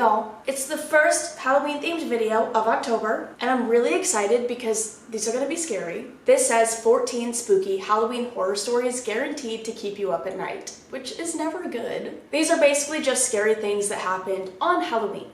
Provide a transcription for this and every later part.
y'all, it's the first Halloween themed video of October and I'm really excited because these are going to be scary. This says 14 spooky Halloween horror stories guaranteed to keep you up at night, which is never good. These are basically just scary things that happened on Halloween.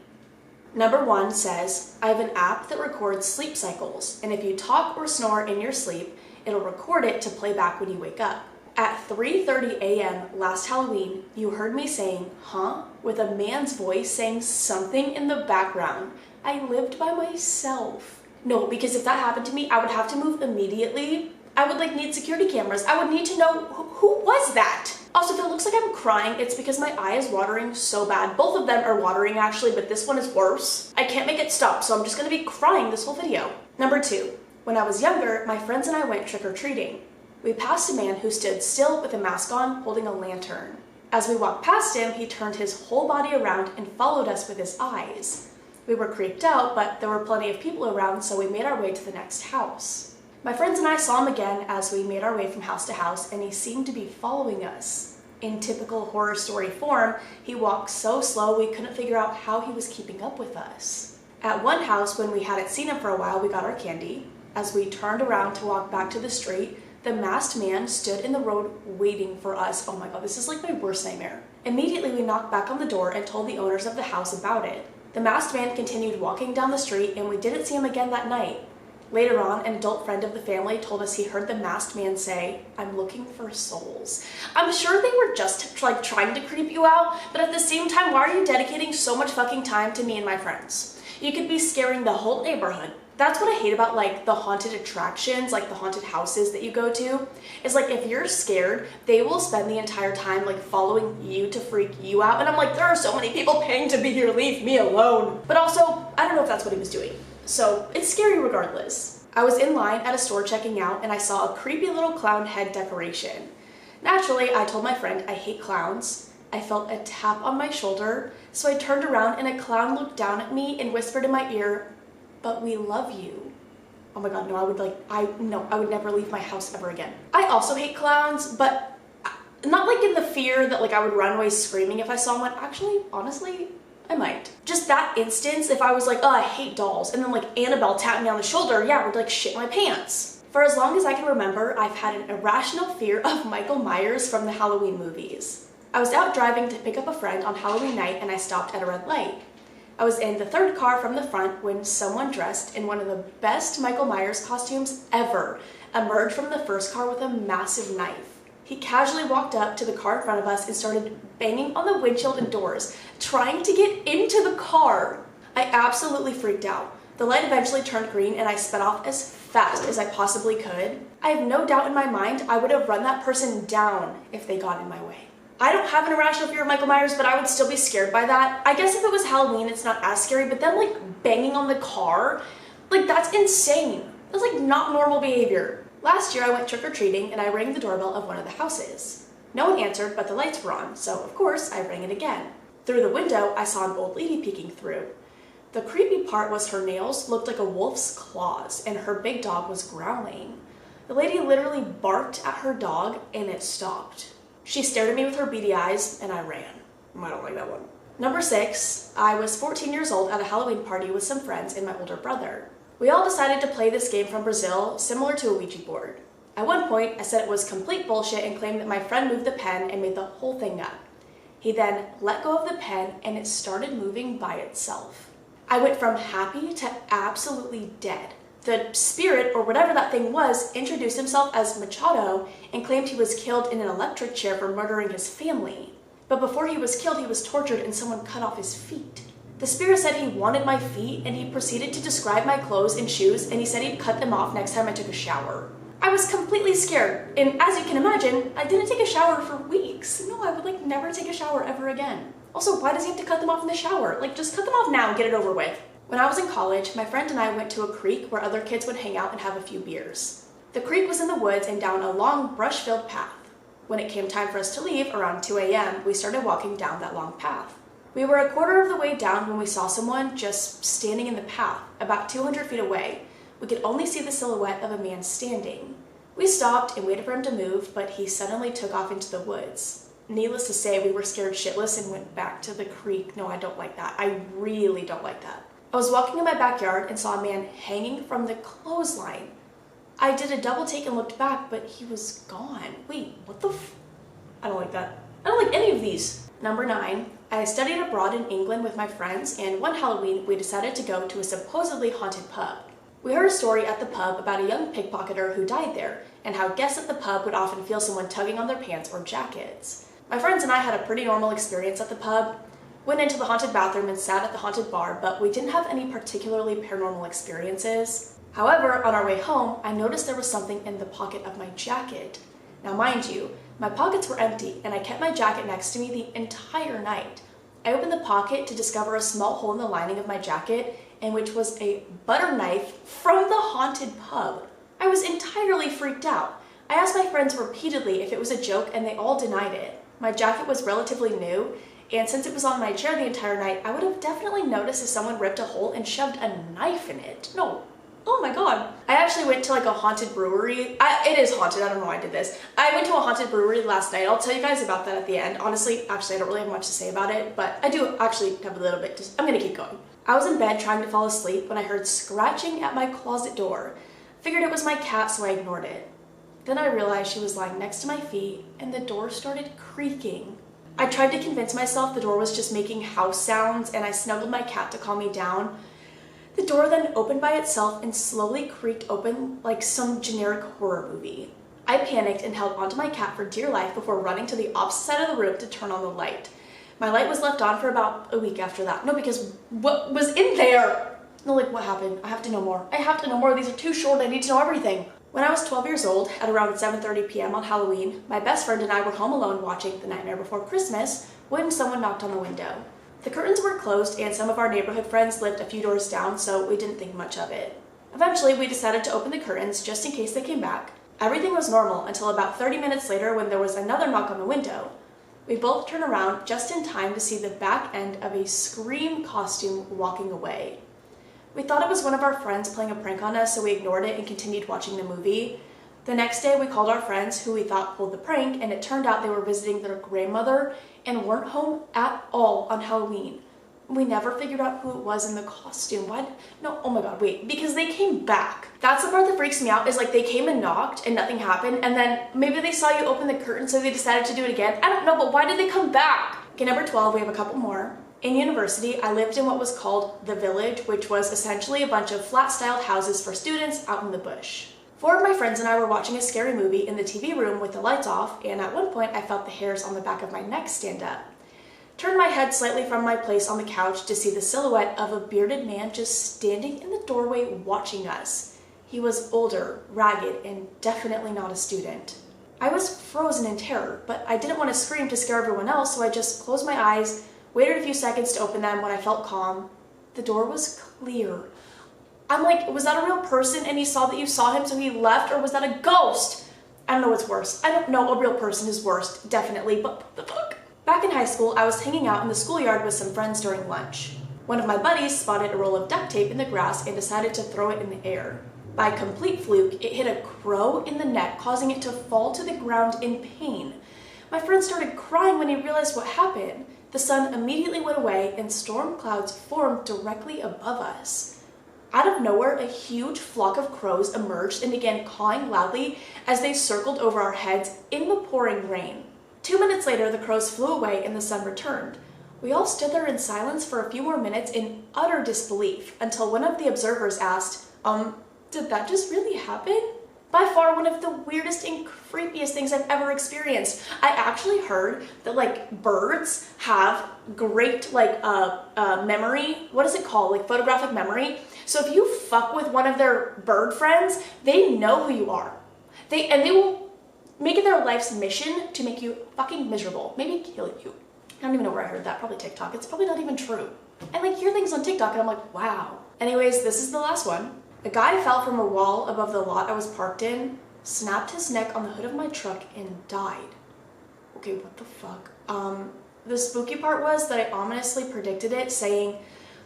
Number 1 says, I have an app that records sleep cycles, and if you talk or snore in your sleep, it'll record it to play back when you wake up. At 3:30 a.m. last Halloween, you heard me saying, huh? With a man's voice saying something in the background. I lived by myself. No, because if that happened to me, I would have to move immediately. I would need security cameras. I would need to know who was that? Also, if it looks like I'm crying, it's because my eye is watering so bad. Both of them are watering actually, but this one is worse. I can't make it stop, so I'm just gonna be crying this whole video. Number 2, when I was younger, my friends and I went trick-or-treating. We passed a man who stood still with a mask on, holding a lantern. As we walked past him, he turned his whole body around and followed us with his eyes. We were creeped out, but there were plenty of people around, so we made our way to the next house. My friends and I saw him again as we made our way from house to house, and he seemed to be following us. In typical horror story form, he walked so slow we couldn't figure out how he was keeping up with us. At one house, when we hadn't seen him for a while, we got our candy. As we turned around to walk back to the street, the masked man stood in the road waiting for us. Oh my god, this is like my worst nightmare. Immediately, we knocked back on the door and told the owners of the house about it. The masked man continued walking down the street, and we didn't see him again that night. Later on, an adult friend of the family told us he heard the masked man say, I'm looking for souls. I'm sure they were just trying to creep you out, but at the same time, why are you dedicating so much fucking time to me and my friends? You could be scaring the whole neighborhood. That's what I hate about the haunted attractions, the haunted houses that you go to, is if you're scared, they will spend the entire time following you to freak you out. And I'm there are so many people paying to be here, leave me alone. But also, I don't know if that's what he was doing. So it's scary regardless. I was in line at a store checking out and I saw a creepy little clown head decoration. Naturally, I told my friend I hate clowns. I felt a tap on my shoulder, so I turned around and a clown looked down at me and whispered in my ear, but we love you. Oh my god, no, I would never leave my house ever again. I also hate clowns, but not in the fear that I would run away screaming if I saw one. Actually, honestly, I might. Just that instance, if I was oh, I hate dolls, and then Annabelle tapped me on the shoulder, yeah, I would shit my pants. For as long as I can remember, I've had an irrational fear of Michael Myers from the Halloween movies. I was out driving to pick up a friend on Halloween night and I stopped at a red light. I was in the third car from the front when someone dressed in one of the best Michael Myers costumes ever emerged from the first car with a massive knife. He casually walked up to the car in front of us and started banging on the windshield and doors, trying to get into the car. I absolutely freaked out. The light eventually turned green and I sped off as fast as I possibly could. I have no doubt in my mind I would have run that person down if they got in my way. I don't have an irrational fear of Michael Myers, but I would still be scared by that. I guess if it was Halloween, it's not as scary, but then banging on the car, that's insane. That's not normal behavior. Last year I went trick-or-treating and I rang the doorbell of one of the houses. No one answered, but the lights were on, so of course I rang it again. Through the window, I saw an old lady peeking through. The creepy part was her nails looked like a wolf's claws and her big dog was growling. The lady literally barked at her dog and it stopped. She stared at me with her beady eyes, and I ran. I don't like that one. Number 6, I was 14 years old at a Halloween party with some friends and my older brother. We all decided to play this game from Brazil, similar to a Ouija board. At one point, I said it was complete bullshit and claimed that my friend moved the pen and made the whole thing up. He then let go of the pen and it started moving by itself. I went from happy to absolutely dead. The spirit, or whatever that thing was, introduced himself as Machado and claimed he was killed in an electric chair for murdering his family. But before he was killed, he was tortured and someone cut off his feet. The spirit said he wanted my feet and he proceeded to describe my clothes and shoes and he said he'd cut them off next time I took a shower. I was completely scared, and as you can imagine, I didn't take a shower for weeks. No, I would never take a shower ever again. Also, why does he have to cut them off in the shower? Just cut them off now and get it over with. When I was in college, my friend and I went to a creek where other kids would hang out and have a few beers. The creek was in the woods and down a long brush-filled path. When it came time for us to leave, around 2 a.m., we started walking down that long path. We were a quarter of the way down when we saw someone just standing in the path, about 200 feet away. We could only see the silhouette of a man standing. We stopped and waited for him to move, but he suddenly took off into the woods. needless to say, we were scared shitless and went back to the creek. No, I don't like that. I really don't like that. I was walking in my backyard and saw a man hanging from the clothesline. I did a double take and looked back, but he was gone. Wait, what the I don't like that. I don't like any of these. Number 9, I studied abroad in England with my friends, and one Halloween we decided to go to a supposedly haunted pub. We heard a story at the pub about a young pickpocketer who died there, and how guests at the pub would often feel someone tugging on their pants or jackets. My friends and I had a pretty normal experience at the pub, went into the haunted bathroom and sat at the haunted bar, but we didn't have any particularly paranormal experiences. However, on our way home, I noticed there was something in the pocket of my jacket. Now mind you, my pockets were empty, and I kept my jacket next to me the entire night. I opened the pocket to discover a small hole in the lining of my jacket, in which was a butter knife from the haunted pub. I was entirely freaked out. I asked my friends repeatedly if it was a joke, and they all denied it. My jacket was relatively new, and since it was on my chair the entire night, I would have definitely noticed if someone ripped a hole and shoved a knife in it. No. Oh my god. I actually went to like a haunted brewery. It is haunted, I don't know why I did this. I went to a haunted brewery last night. I'll tell you guys about that at the end. Honestly, I don't really have much to say about it, but I do actually have a little bit. I'm gonna keep going. I was in bed trying to fall asleep when I heard scratching at my closet door. Figured it was my cat, so I ignored it. Then I realized she was lying next to my feet, and the door started creaking. I tried to convince myself the door was just making house sounds, and I snuggled my cat to calm me down. The door then opened by itself and slowly creaked open like some generic horror movie. I panicked and held onto my cat for dear life before running to the opposite side of the room to turn on the light. My light was left on for about a week after that. No, because what was in there? No, like, what happened? I have to know more. I have to know more. These are too short. I need to know everything. When I was 12 years old, at around 7:30 p.m. on Halloween, my best friend and I were home alone watching The Nightmare Before Christmas when someone knocked on the window. The curtains were closed, and some of our neighborhood friends lived a few doors down, so we didn't think much of it. Eventually, we decided to open the curtains just in case they came back. Everything was normal until about 30 minutes later when there was another knock on the window. We both turned around just in time to see the back end of a Scream costume walking away. We thought it was one of our friends playing a prank on us, so we ignored it and continued watching the movie. The next day, we called our friends who we thought pulled the prank, and it turned out they were visiting their grandmother and weren't home at all on Halloween. We never figured out who it was in the costume. What? No, oh my god, wait, because they came back. That's the part that freaks me out, is like they came and knocked and nothing happened, and then maybe they saw you open the curtain so they decided to do it again. I don't know, but why did they come back? Okay, number 12, we have a couple more. In university, I lived in what was called the Village, which was essentially a bunch of flat-styled houses for students out in the bush. 4 of my friends and I were watching a scary movie in the TV room with the lights off, and at one point I felt the hairs on the back of my neck stand up. Turned my head slightly from my place on the couch to see the silhouette of a bearded man just standing in the doorway watching us. He was older, ragged, and definitely not a student. I was frozen in terror, but I didn't want to scream to scare everyone else, so I just closed my eyes, waited a few seconds to open them. When I felt calm, the door was clear. I'm like, was that a real person and he saw that you saw him so he left, or was that a ghost? I don't know what's worse. I don't know, a real person is worse, definitely, but what the fuck? Back in high school, I was hanging out in the schoolyard with some friends during lunch. One of my buddies spotted a roll of duct tape in the grass and decided to throw it in the air. By complete fluke, it hit a crow in the neck, causing it to fall to the ground in pain. My friend started crying when he realized what happened. The sun immediately went away and storm clouds formed directly above us. Out of nowhere, a huge flock of crows emerged and began cawing loudly as they circled over our heads in the pouring rain. 2 minutes later, the crows flew away and the sun returned. We all stood there in silence for a few more minutes in utter disbelief until one of the observers asked, did that just really happen? By far one of the weirdest and creepiest things I've ever experienced. I actually heard that like birds have great memory. What is it called? Like photographic memory. So if you fuck with one of their bird friends, they know who you are. They will make it their life's mission to make you fucking miserable. Maybe kill you. I don't even know where I heard that. Probably TikTok. It's probably not even true. I like hear things on TikTok and I'm like, wow. Anyways, this is the last one. A guy fell from a wall above the lot I was parked in, snapped his neck on the hood of my truck, and died. Okay, what the fuck? The spooky part was that I ominously predicted it, saying,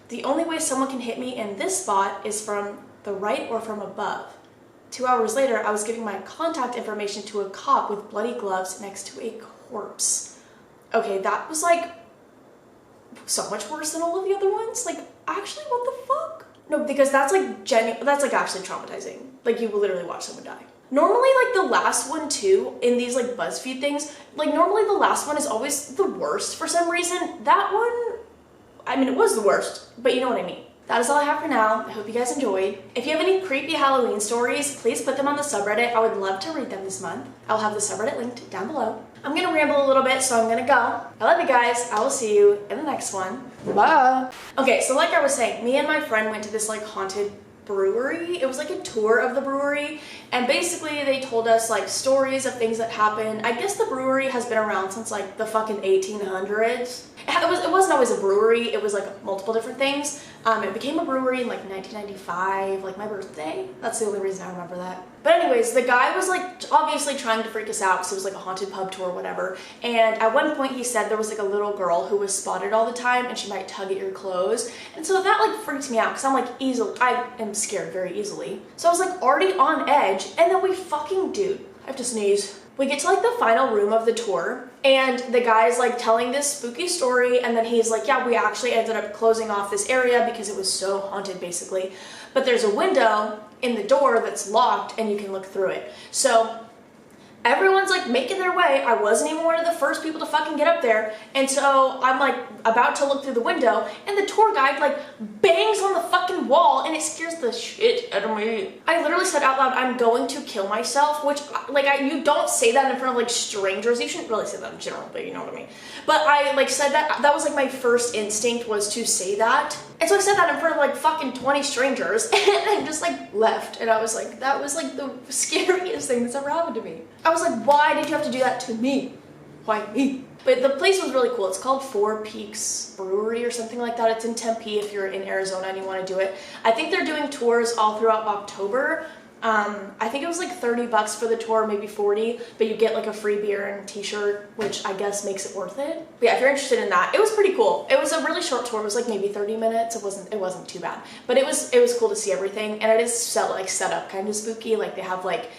the only way someone can hit me in this spot is from the right or from above. 2 hours later, I was giving my contact information to a cop with bloody gloves next to a corpse. Okay, that was like so much worse than all of the other ones. Like, actually, what the fuck? No, because that's like that's like actually traumatizing. Like, you will literally watch someone die. Normally, like the last one too, in these like BuzzFeed things, like normally the last one is always the worst for some reason. That one, I mean, it was the worst, but you know what I mean. That is all I have for now. I hope you guys enjoyed. If you have any creepy Halloween stories, please put them on the subreddit. I would love to read them this month. I'll have the subreddit linked down below. I'm gonna ramble a little bit, so I'm gonna go. I love you guys. I will see you in the next one. Bye. Okay, so like I was saying, me and my friend went to this like haunted brewery. It was like a tour of the brewery, and basically they told us like stories of things that happened. I guess the brewery has been around since like the fucking 1800s. It wasn't always a brewery, it was like multiple different things. It became a brewery in like 1995, like my birthday. That's the only reason I remember that. But anyways, the guy was like obviously trying to freak us out because it was like a haunted pub tour or whatever. And at one point he said there was like a little girl who was spotted all the time and she might tug at your clothes. And so that like freaked me out because I'm like I am scared very easily. So I was like already on edge, and then dude, I have to sneeze. We get to like the final room of the tour, and the guy's like telling this spooky story, and then he's like, yeah, we actually ended up closing off this area because it was so haunted basically. But there's a window in the door that's locked and you can look through it. So everyone's like making their way. I wasn't even one of the first people to fucking get up there. And so I'm like about to look through the window, and the tour guide like bangs on the fucking wall, and it scares the shit out of me. I literally said out loud, I'm going to kill myself, which like you don't say that in front of like strangers. You shouldn't really say that in general, but you know what I mean. But I like said that was like my first instinct was to say that. And so I said that in front of like fucking 20 strangers, and I just like left, and I was like, that was like the scariest thing that's ever happened to me. I was like, why did you have to do that to me? Why me? But the place was really cool. It's called Four Peaks Brewery or something like that. It's in Tempe if you're in Arizona and you want to do it. I think they're doing tours all throughout October. I think it was like $30 for the tour, maybe 40, but you get like a free beer and t-shirt, which I guess makes it worth it. But yeah, if you're interested in that, it was pretty cool. It was a really short tour. It was like maybe 30 minutes. It wasn't too bad, but it was cool to see everything. And it is set up kind of spooky. Like they have like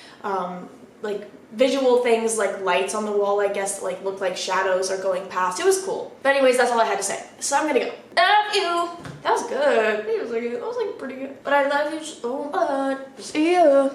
visual things like lights on the wall, I guess, that like look like shadows are going past. It was cool. But anyways, that's all I had to say. So I'm gonna go. I love you. That was good. That was like pretty good. But I love you so much. See ya.